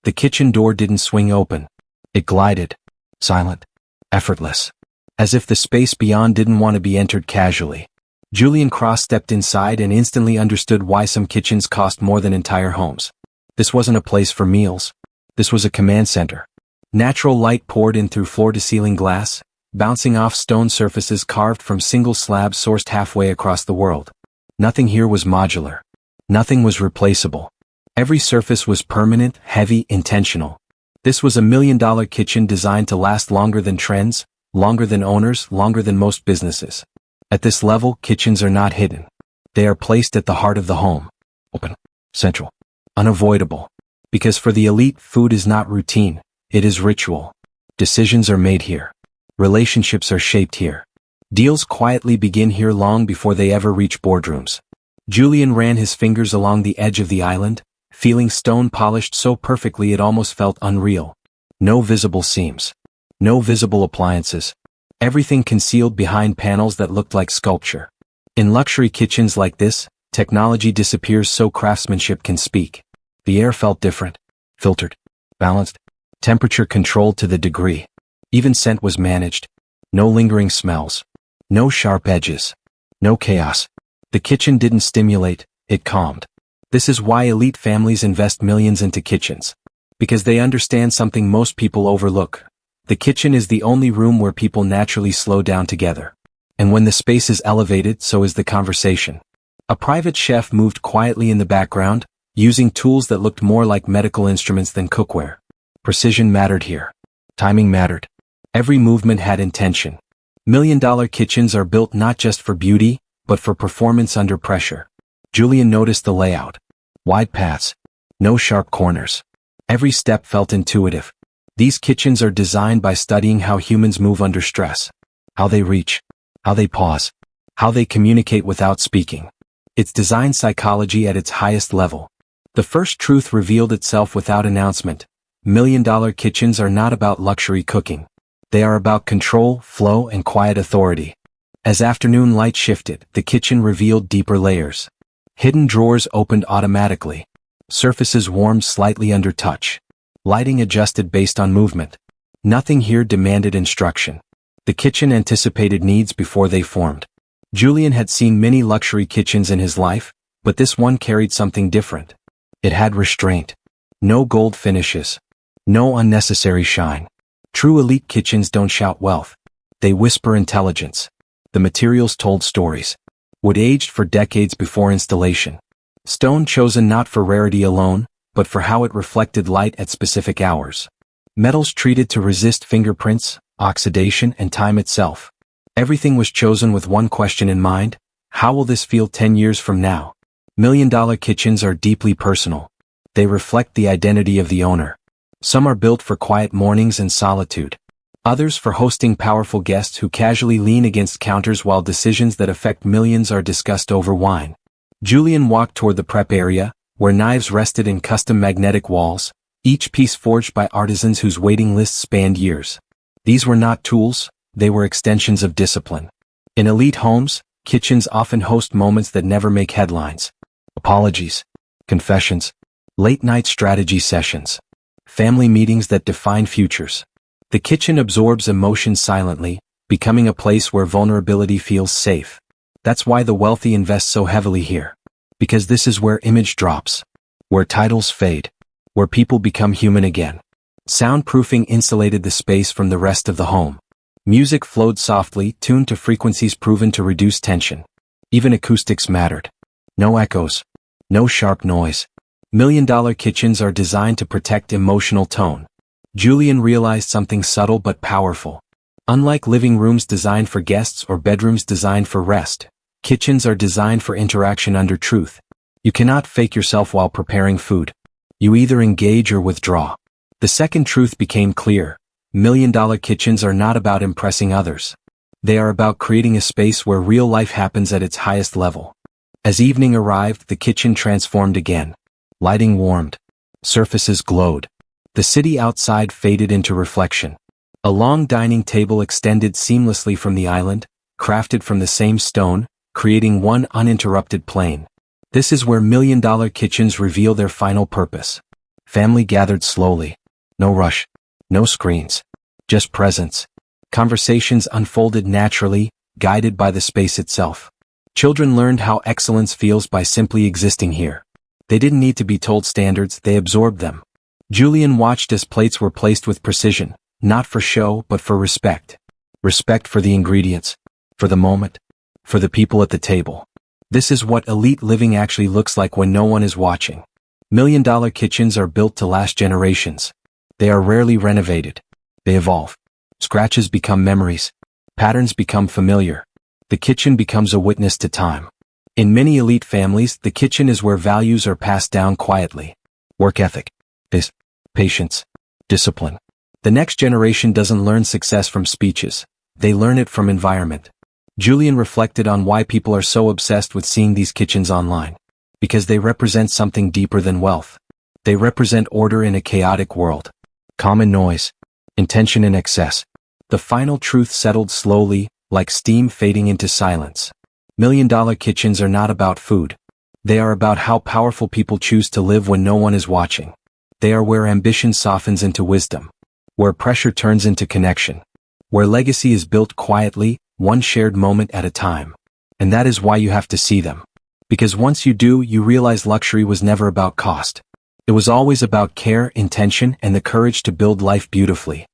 The kitchen door didn't swing open. It glided. Silent. Effortless. As if the space beyond didn't want to be entered casually. Julian cross-stepped inside and instantly understood why some kitchens cost more than entire homes. This wasn't a place for meals. This was a command center. Natural light poured in through floor-to-ceiling glass, bouncing off stone surfaces carved from single slabs sourced halfway across the world. Nothing here was modular. Nothing was replaceable. Every surface was permanent, heavy, intentional. This was $1 million kitchen designed to last longer than trends, longer than owners, longer than most businesses. At this level, kitchens are not hidden. They are placed at the heart of the home. Open. Central. Unavoidable. Because for the elite, food is not routine, it is ritual. Decisions are made here. Relationships are shaped here. Deals quietly begin here long before they ever reach boardrooms. Julian ran his fingers along the edge of the island, feeling stone polished so perfectly it almost felt unreal. No visible seams. No visible appliances. Everything concealed behind panels that looked like sculpture. In luxury kitchens like this, technology disappears so craftsmanship can speak. The air felt different. Filtered. Balanced. Temperature controlled to the degree. Even scent was managed. No lingering smells. No sharp edges. No chaos. The kitchen didn't stimulate, it calmed. This is why elite families invest millions into kitchens. Because they understand something most people overlook. The kitchen is the only room where people naturally slow down together. And when the space is elevated, so is the conversation. A private chef moved quietly in the background, using tools that looked more like medical instruments than cookware. Precision mattered here. Timing mattered. Every movement had intention. $1 million kitchens are built not just for beauty, but for performance under pressure. Julian noticed the layout. Wide paths. No sharp corners. Every step felt intuitive. These kitchens are designed by studying how humans move under stress. How they reach. How they pause. How they communicate without speaking. It's design psychology at its highest level. The first truth revealed itself without announcement. $1 million kitchens are not about luxury cooking. They are about control, flow, and quiet authority. As afternoon light shifted, the kitchen revealed deeper layers. Hidden drawers opened automatically. Surfaces warmed slightly under touch. Lighting adjusted based on movement. Nothing here demanded instruction. The kitchen anticipated needs before they formed. Julian had seen many luxury kitchens in his life, but this one carried something different. It had restraint. No gold finishes. No unnecessary shine. True elite kitchens don't shout wealth. They whisper intelligence. The materials told stories. Wood aged for decades before installation. Stone chosen not for rarity alone, but for how it reflected light at specific hours. Metals treated to resist fingerprints, oxidation, and time itself. Everything was chosen with one question in mind: how will this feel 10 years from now? $1 million kitchens are deeply personal. They reflect the identity of the owner. Some are built for quiet mornings and solitude. Others for hosting powerful guests who casually lean against counters while decisions that affect millions are discussed over wine. Julian walked toward the prep area, where knives rested in custom magnetic walls, each piece forged by artisans whose waiting lists spanned years. These were not tools, they were extensions of discipline. In elite homes, kitchens often host moments that never make headlines. Apologies, confessions, late-night strategy sessions, family meetings that define futures. The kitchen absorbs emotion silently, becoming a place where vulnerability feels safe. That's why the wealthy invest so heavily here. Because this is where image drops. Where titles fade. Where people become human again. Soundproofing insulated the space from the rest of the home. Music flowed softly, tuned to frequencies proven to reduce tension. Even acoustics mattered. No echoes. No sharp noise. $1 million kitchens are designed to protect emotional tone. Julian realized something subtle but powerful. Unlike living rooms designed for guests or bedrooms designed for rest, kitchens are designed for interaction under truth. You cannot fake yourself while preparing food. You either engage or withdraw. The second truth became clear. $1 million kitchens are not about impressing others. They are about creating a space where real life happens at its highest level. As evening arrived, the kitchen transformed again. Lighting warmed. Surfaces glowed. The city outside faded into reflection. A long dining table extended seamlessly from the island, crafted from the same stone, creating one uninterrupted plane. This is where $1 million kitchens reveal their final purpose. Family gathered slowly. No rush. No screens. Just presence. Conversations unfolded naturally, guided by the space itself. Children learned how excellence feels by simply existing here. They didn't need to be told standards, they absorbed them. Julian watched as plates were placed with precision, not for show but for respect. Respect for the ingredients, for the moment, for the people at the table. This is what elite living actually looks like when no one is watching. $1 million kitchens are built to last generations. They are rarely renovated. They evolve. Scratches become memories. Patterns become familiar. The kitchen becomes a witness to time. In many elite families, the kitchen is where values are passed down quietly. Work ethic, patience, discipline. The next generation doesn't learn success from speeches. They learn it from environment. Julian reflected on why people are so obsessed with seeing these kitchens online. Because they represent something deeper than wealth. They represent order in a chaotic world. Calm in noise. Intention in excess. The final truth settled slowly, like steam fading into silence. $1 million kitchens are not about food. They are about how powerful people choose to live when no one is watching. They are where ambition softens into wisdom. Where pressure turns into connection. Where legacy is built quietly, one shared moment at a time. And that is why you have to see them. Because once you do, you realize luxury was never about cost. It was always about care, intention, and the courage to build life beautifully.